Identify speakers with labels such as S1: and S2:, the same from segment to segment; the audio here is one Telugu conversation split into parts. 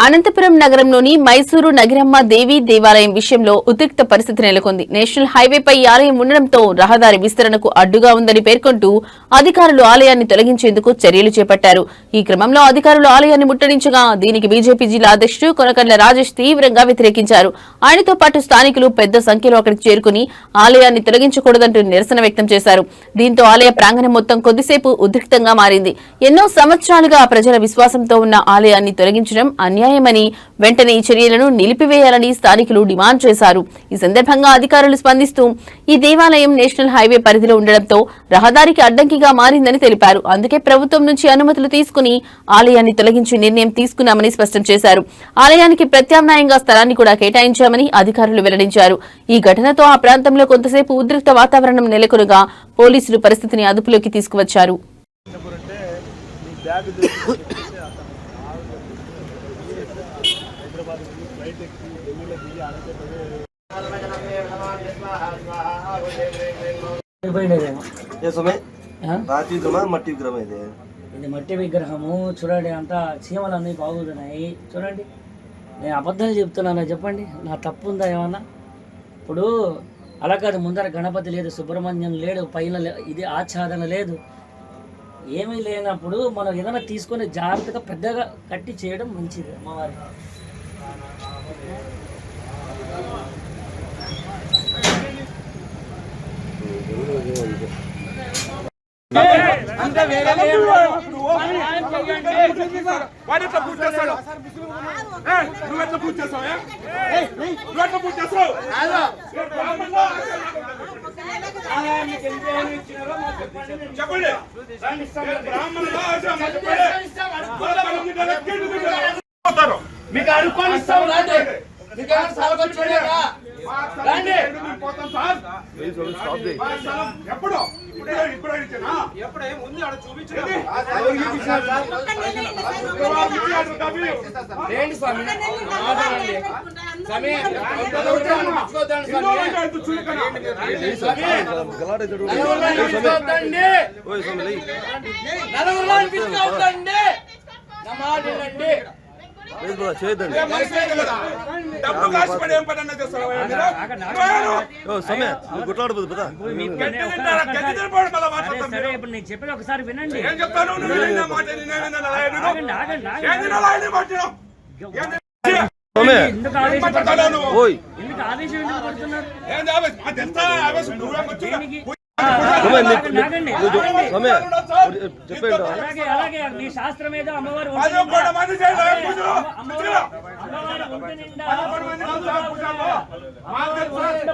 S1: అనంతపురం నగరంలోని మైసూరు నగిరమ్మ దేవి దేవాలయం విషయంలో ఉద్రిక్త పరిస్థితి నెలకొంది. నేషనల్ హైవేపై ఆలయం ఉండడంతో రహదారి విస్తరణకు అడ్డుగా ఉందని పేర్కొంటూ అధికారులు ఆలయాన్ని తొలగించేందుకు చర్యలు చేపట్టారు. ఈ క్రమంలో అధికారులు ఆలయాన్ని ముట్టడించగా దీనికి బీజేపీ జిల్లా అధ్యక్షుడు కొనకడ్ల రాజేష్ తీవ్రంగా వ్యతిరేకించారు. ఆయనతో పాటు స్థానికులు పెద్ద సంఖ్యలో అక్కడికి చేరుకుని ఆలయాన్ని తొలగించకూడదంటూ నిరసన వ్యక్తం చేశారు. దీంతో ఆలయ ప్రాంగణం మొత్తం కొద్దిసేపు ఉద్రిక్తంగా మారింది. ఎన్నో సంవత్సరాలుగా ప్రజల విశ్వాసంతో ఉన్న ఆలయాన్ని తొలగించడం అన్యాయమని, వెంటనే ఈ చర్యలను నిలిపివేయాలని స్థానికులు డిమాండ్ చేశారు. ఈ సందర్భంగా అధికారులు స్పందిస్తూ ఈ దేవాలయం నేషనల్ హైవే పరిధిలో ఉండడంతో రహదారికి అడ్డంకిగా మారిందని తెలిపారు. అందుకే ప్రభుత్వం నుంచి అనుమతులు తీసుకుని ఆలయాన్ని తొలగించే నిర్ణయం తీసుకున్నామని స్పష్టం చేశారు. ఆలయానికి ప్రత్యామ్నాయంగా స్థలాన్ని కూడా కేటాయించామని అధికారులు వెల్లడించారు. ఈ ఘటనతో ఆ ప్రాంతంలో కొంతసేపు ఉద్రిక్త వాతావరణం నెలకొనగా పోలీసులు పరిస్థితిని అదుపులోకి తీసుకువచ్చారు.
S2: ఇది మట్టి విగ్రహము చూడండి, అంతా చీమలన్నీ బాగుతున్నాయి చూడండి. నేను అబద్ధాలు చెప్తున్నానా చెప్పండి, నా తప్పు ఉందా ఏమన్నా? ఇప్పుడు అలా కాదు, ముందర గణపతి లేదు, సుబ్రహ్మణ్యం లేడు, పైన ఇది ఆచ్ఛాదన లేదు, ఏమీ లేనప్పుడు మనం ఏదైనా తీసుకొని జాగ్రత్తగా పెద్దగా కట్టి చేయడం మంచిది. అమ్మవారికి
S3: మీకు అనుకోనిస్తాం రండి, ఎప్పుడు ముందు చూపించండి
S2: చెప్పిన ఒకసారి వినండి. ఎందుకు ఆవేశం ఎందుకు పడుతున్నారు? అలాగే మీ శాస్త్రం ఏదో అమ్మవారు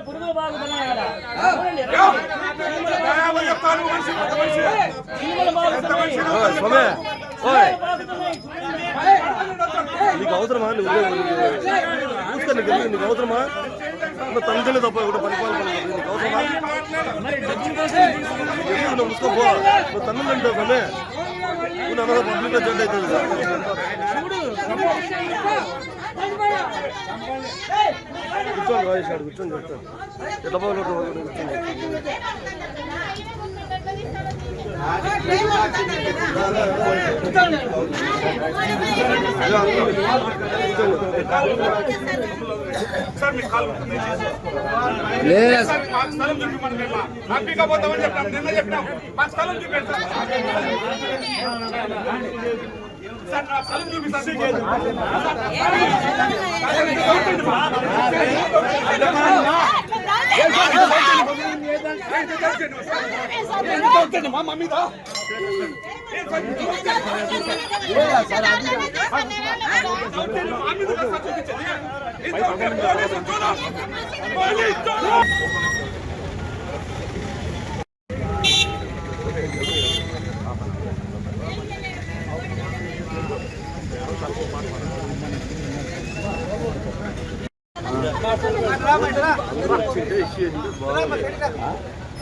S2: పురుగులు బాగుతున్నాయి కదా,
S4: నీకు అవసరమా? నీకు అవసరమా? తండ్రి తప్ప కూడా పరిపాలన నీకు అవసరమా? ముసుకోపో తన్ను అంటావు కమే నువ్వు పబ్లిక్ జెండా అవుతుంది. కూర్చోండి రాజేష్ గారు, కూర్చొని చెప్తాను ఎట్లా కూర్చోండి.
S3: హ్యాపీగా పోతామని చెప్పాం, నిన్న చెప్పినాం. మా స్థలం చూపెడతాం సార్, నా స్థలం చూపిస్తాను. మా మమ్మీదా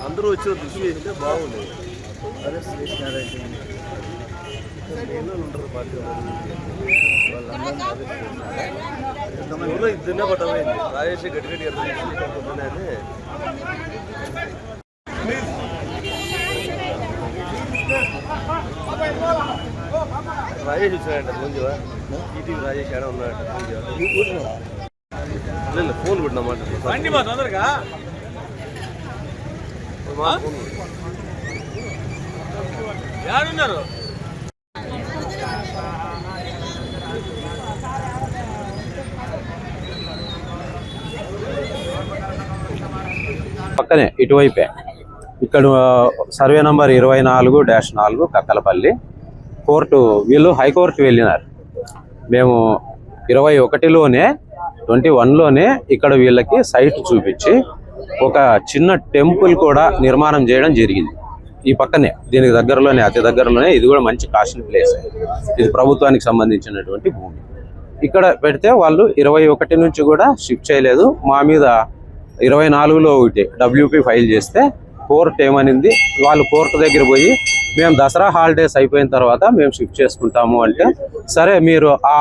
S4: అందరూ వచ్చిన దృష్టి చేస్తే బాగుంది. ఇద్దరినే పట్టమైంది. రాజేష్ గట్టి గట్టి రాజేష్ వచ్చాడంట ఫోన్ చేయవా ఈటీవీ రాజేష్ ఏడా ఉన్నాడంట ఫోన్ చేయవా లేదు ఫోన్ కొట్టినమాట
S3: తొందరగా ఎవరున్నారు
S5: పక్కనే ఇటువైపే ఇక్కడ సర్వే నంబర్ 24-4 కక్కలపల్లి కోర్టు. వీళ్ళు హైకోర్టు వెళ్ళినారు. మేము 21లోనే 21లోనే ఇక్కడ వీళ్ళకి సైట్ చూపించి ఒక చిన్న టెంపుల్ కూడా నిర్మాణం చేయడం జరిగింది. ఈ పక్కనే దీనికి దగ్గరలోనే అతి దగ్గరలోనే ఇది కూడా మంచి కాస్ట్లీ ప్లేస్. ఇది ప్రభుత్వానికి సంబంధించినటువంటి భూమి. ఇక్కడ పెడితే వాళ్ళు 21 నుంచి కూడా షిఫ్ట్ చేయలేదు. మా మీద 24లో ఒకటి WP ఫైల్ చేస్తే కోర్టు ఏమనింది, వాళ్ళు కోర్టు దగ్గర పోయి మేము దసరా హాలిడేస్ అయిపోయిన తర్వాత మేము షిఫ్ట్ చేసుకుంటాము అంటే, సరే మీరు ఆ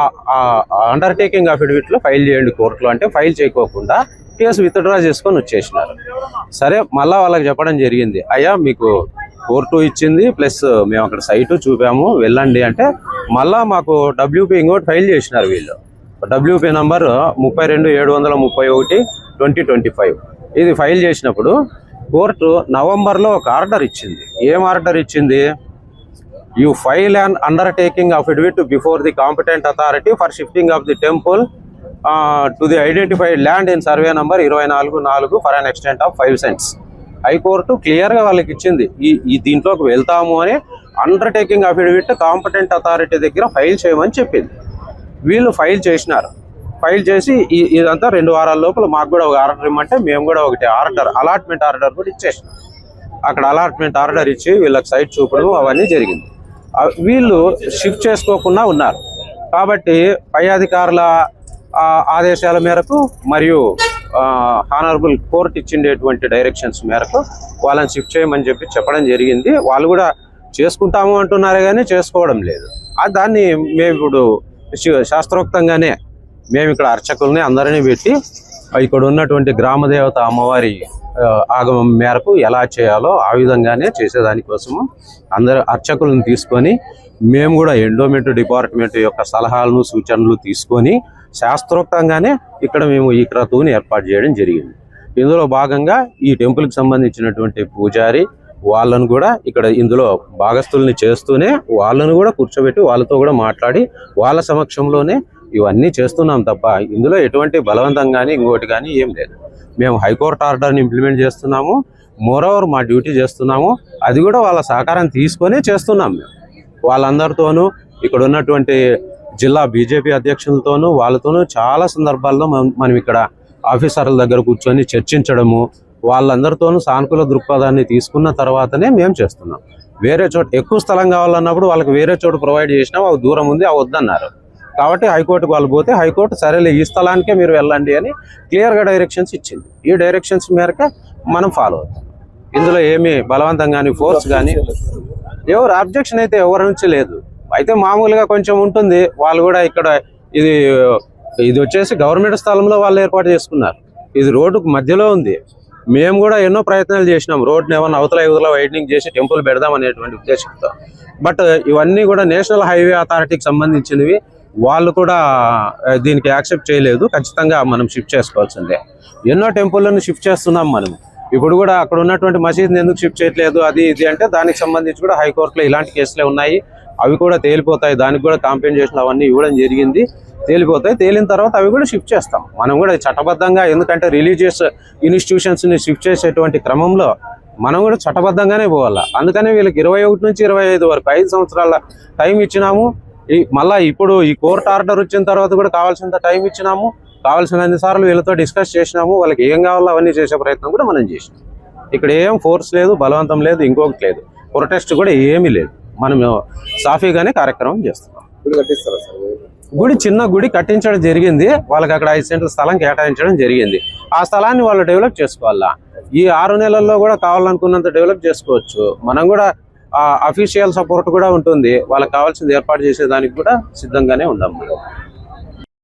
S5: అండర్టేకింగ్ అఫిడవిట్లో ఫైల్ చేయండి కోర్టులో అంటే ఫైల్ చేయకోకుండా కేసు విత్డ్రా చేసుకొని వచ్చేసినారు. సరే మళ్ళీ వాళ్ళకి చెప్పడం జరిగింది, అయ్యా మీకు కోర్టు ఇచ్చింది ప్లస్ మేము అక్కడ సైటు చూపాము వెళ్ళండి అంటే మళ్ళీ మాకు WP ఇంకోటి ఫైల్ చేసినారు వీళ్ళు. WP number 32-731/2025. ఇది ఫైల్ చేసినప్పుడు కోర్టు నవంబర్లో ఒక ఆర్డర్ ఇచ్చింది. ఏం ఆర్డర్ ఇచ్చింది? You file an undertaking affidavit before the competent authority for shifting of the temple to the identified land in survey number 24-4 for an extent of 5 cents. High court క్లియర్గా వాళ్ళకి ఇచ్చింది ఈ దీంట్లోకి వెళ్తాము అని అండర్టేకింగ్ అఫిడవిట్ కాంపిటెంట్ అథారిటీ దగ్గర ఫైల్ చేయమని చెప్పింది. వీళ్ళు ఫైల్ చేసినారు. ఫైల్ చేసి ఇదంతా 2 వారాల లోపల మాకు కూడా ఒక ఆర్డర్ ఇమ్మంటే మేము కూడా ఒకటి ఆర్డర్ అలాట్మెంట్ ఆర్డర్ కూడా ఇచ్చేసినాం. అక్కడ అలాట్మెంట్ ఆర్డర్ ఇచ్చి వీళ్ళకి సైట్ చూపడం అవన్నీ జరిగింది. వీళ్ళు షిఫ్ట్ చేసుకోకుండా ఉన్నారు కాబట్టి పై అధికారుల ఆదేశాల మేరకు మరియు హానరబుల్ కోర్టు ఇచ్చిండేటువంటి డైరెక్షన్స్ మేరకు వాళ్ళని షిఫ్ట్ చేయమని చెప్పడం జరిగింది. వాళ్ళు కూడా చేసుకుంటాము అంటున్నారు కానీ చేసుకోవడం లేదు. దాన్ని మేము ఇప్పుడు శాస్త్రోక్తంగానే మేము ఇక్కడ అర్చకుల్ని అందరినీ పెట్టి ఇక్కడ ఉన్నటువంటి గ్రామదేవత అమ్మవారి ఆగమం మేరకు ఎలా చేయాలో ఆ విధంగానే చేసేదానికోసము అందరు అర్చకులను తీసుకొని మేము కూడా ఎండోమెంట్ డిపార్ట్మెంట్ యొక్క సలహాలను సూచనలు తీసుకొని శాస్త్రోక్తంగానే ఇక్కడ మేము ఈ క్రతువుని ఏర్పాటు చేయడం జరిగింది. ఇందులో భాగంగా ఈ టెంపుల్కి సంబంధించినటువంటి పూజారి వాళ్ళను కూడా ఇక్కడ ఇందులో భాగస్థుల్ని చేస్తూనే వాళ్ళను కూడా కూర్చోబెట్టి వాళ్ళతో కూడా మాట్లాడి వాళ్ళ సమక్షంలోనే ఇవన్నీ చేస్తున్నాం తప్ప ఇందులో ఎటువంటి బలవంతం కానీ ఇంకోటి కానీ ఏం లేదు. మేము హైకోర్టు ఆర్డర్ని ఇంప్లిమెంట్ చేస్తున్నాము. మోరోవర్ మా డ్యూటీ చేస్తున్నాము. అది కూడా వాళ్ళ సహకారం తీసుకొనే చేస్తున్నాం. మేము వాళ్ళందరితోనూ ఇక్కడ ఉన్నటువంటి జిల్లా బీజేపీ అధ్యక్షులతోనూ వాళ్ళతోనూ చాలా సందర్భాల్లో మనం ఇక్కడ ఆఫీసర్ల దగ్గర కూర్చొని చర్చించడము, వాళ్ళందరితోనూ సానుకూల దృక్పథాన్ని తీసుకున్న తర్వాతనే మేము చేస్తున్నాం. వేరే చోట ఎక్కువ స్థలం కావాలన్నప్పుడు వాళ్ళకి వేరే చోటు ప్రొవైడ్ చేసినా అవి దూరం ఉంది అవి వద్దన్నారు. కాబట్టి హైకోర్టుకు వాళ్ళు పోతే హైకోర్టు సరేలే ఈ స్థలానికే మీరు వెళ్ళండి అని క్లియర్గా డైరెక్షన్స్ ఇచ్చింది. ఈ డైరెక్షన్స్ మేరకే మనం ఫాలో అవుతాం. ఇందులో ఏమీ బలవంతం కానీ ఫోర్స్ కానీ ఎవరు అబ్జెక్షన్ అయితే ఎవరి నుంచి లేదు. అయితే మామూలుగా కొంచెం ఉంటుంది. వాళ్ళు కూడా ఇక్కడ ఇది వచ్చేసి గవర్నమెంట్ స్థలంలో వాళ్ళు ఏర్పాటు చేసుకున్నారు. ఇది రోడ్డుకు మధ్యలో ఉంది. మేము కూడా ఎన్నో ప్రయత్నాలు చేసినాం రోడ్ని ఏమన్నా అవతల వైడనింగ్ చేసి టెంపుల్ పెడదాం అనేటువంటి ఉద్దేశంతో. బట్ ఇవన్నీ కూడా నేషనల్ హైవే అథారిటీకి సంబంధించినవి. వాళ్ళు కూడా దీనికి యాక్సెప్ట్ చేయలేదు. ఖచ్చితంగా మనం షిఫ్ట్ చేసుకోవాల్సిందే. ఎన్నో టెంపుల్లను షిఫ్ట్ చేస్తున్నాం మనం. ఇప్పుడు కూడా అక్కడ ఉన్నటువంటి మసీద్ని ఎందుకు షిఫ్ట్ చేయట్లేదు అది ఇది అంటే దానికి సంబంధించి కూడా హైకోర్టులో ఇలాంటి కేసులే ఉన్నాయి. అవి కూడా తేలిపోతాయి. దానికి కూడా కాంపెన్సేషన్ అవన్నీ ఇవ్వడం జరిగింది. తేలిపోతాయి. తేలిన తర్వాత అవి కూడా షిఫ్ట్ చేస్తాం. మనం కూడా చట్టబద్ధంగా, ఎందుకంటే రిలీజియస్ ఇన్స్టిట్యూషన్స్ని షిఫ్ట్ చేసేటువంటి క్రమంలో మనం కూడా చట్టబద్ధంగానే పోవాలా. అందుకనే వీళ్ళకి 21 నుంచి 25 వరకు 5 సంవత్సరాల టైం ఇచ్చినాము. మళ్ళీ ఇప్పుడు ఈ కోర్టు ఆర్డర్ వచ్చిన తర్వాత కూడా కావాల్సినంత టైం ఇచ్చినాము. కావాల్సినన్ని సార్లు వీళ్ళతో డిస్కస్ చేసినాము. వాళ్ళకి ఏం కావాలో అవన్నీ చేసే ప్రయత్నం కూడా మనం చేసినాం. ఇక్కడ ఏం ఫోర్స్ లేదు, బలవంతం లేదు, ఇంకొకటి లేదు, ప్రొటెస్ట్ కూడా ఏమీ లేదు. మనం సాఫీగానే కార్యక్రమం చేస్తున్నాం. చిన్న గుడి కట్టించడం జరిగింది. వాళ్ళకి అక్కడ 5 సెంట్ల స్థలం కేటాయించడం జరిగింది. ఆ స్థలాన్ని వాళ్ళు డెవలప్ చేసుకోవాలా. ఈ 6 నెలల్లో కూడా కావాలనుకున్నంత డెవలప్ చేసుకోవచ్చు. మనం కూడా అఫీషియల్ సపోర్ట్ కూడా ఉంటుంది. వాళ్ళకి కావాల్సింది ఏర్పాటు చేసేదానికి కూడా సిద్ధంగానే ఉన్నాం.